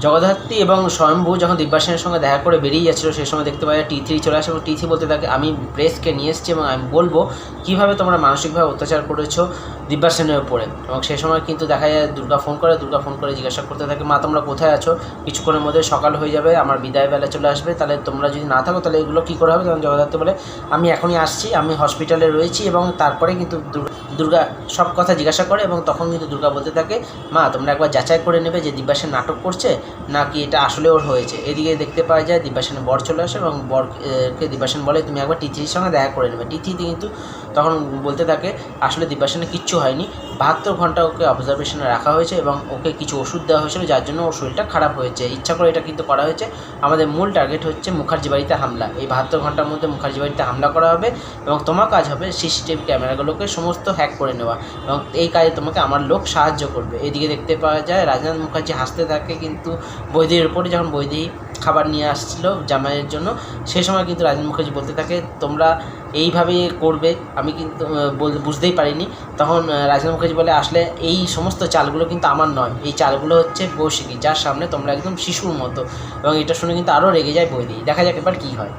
জগদ্ধাত্রী এবং স্বয়ম্ভু যখন দিব্যাসেনের সঙ্গে দেখা করে বেরিয়ে যাচ্ছিলো সেই সময় দেখতে পাওয়া যায় T3 চলে আসে এবং T3 বলতে থাকে আমি প্রেসকে নিয়ে এসেছি এবং আমি বলবো কীভাবে তোমরা মানসিকভাবে অত্যাচার করেছো দিব্যাসেনের উপরে। এবং সেই সময় কিন্তু দেখা যায় দুর্গা ফোন করে জিজ্ঞাসা করতে থাকে মা তোমরা কোথায় আছো, কিছুক্ষণের মধ্যে সকাল হয়ে যাবে, আমার বিদায় বেলা চলে আসবে, তাহলে তোমরা যদি না থাকো তাহলে এগুলো কী করে হবে। তখন জগদ্ধাত্রী বলে আমি এখনই আসছি, আমি হসপিটালে রয়েছি। এবং তারপরে কিন্তু দুর্গা সব কথা জিজ্ঞাসা করে এবং তখন কিন্তু দুর্গা বলতে থাকে মা তোমরা একবার যাচাই করে নেবে যে দিব্যাসেন নাটক করছে নাকি এটা আসলে ওর হয়েছে। এদিকে দেখতে পাওয়া যায় দিব্যাসেনের বর চলে আসে এবং বরকে দিব্যাসেন বলে তুমি একবার T3-র সঙ্গে দেখা করে নেবে। T3 কিন্তু তখন বলতে থাকে আসলে দিব্যাসেনের কিচ্ছু হয়নি, 72 ঘন্টা ওকে অবজারভেশনে রাখা হয়েছে এবং ওকে কিছু ওষুধ দেওয়া হয়েছিল যার জন্য ওর শরীরটা খারাপ হয়েছে, ইচ্ছা করে এটা কিন্তু করা হয়েছে। আমাদের মূল টার্গেট হচ্ছে মুখার্জি বাড়িতে হামলা, এই 72 ঘন্টার মধ্যে মুখার্জি বাড়িতে হামলা করা হবে এবং তোমার কাজ হবে সিসিটিভি ক্যামেরাগুলোকে সমস্ত হ্যাক করে নেওয়া এবং এই কাজে তোমাকে আমার লোক সাহায্য করবে। এদিকে দেখতে পাওয়া যায় রাজনাথ মুখার্জি হাসতে থাকে কিন্তু বৈদির উপরে, যখন বৈদি খাবার নিয়ে আসছিলো জামাইয়ের জন্য সেই সময় কিন্তু রাজনাথ মুখার্জি বলতে থাকে তোমরা এইভাবে করবে আমি কিন্তু বুঝতেই পারিনি। তখন রাজনাথ মুখার্জি বলে আসলে এই সমস্ত চালগুলো কিন্তু আমার নয়, এই চালগুলো হচ্ছে কৌশিকী যার সামনে তোমরা একদম শিশুর মতো। এবং এটা শুনে কিন্তু আরও রেগে যায় বৈদি। দেখা যাক এবার কী হয়।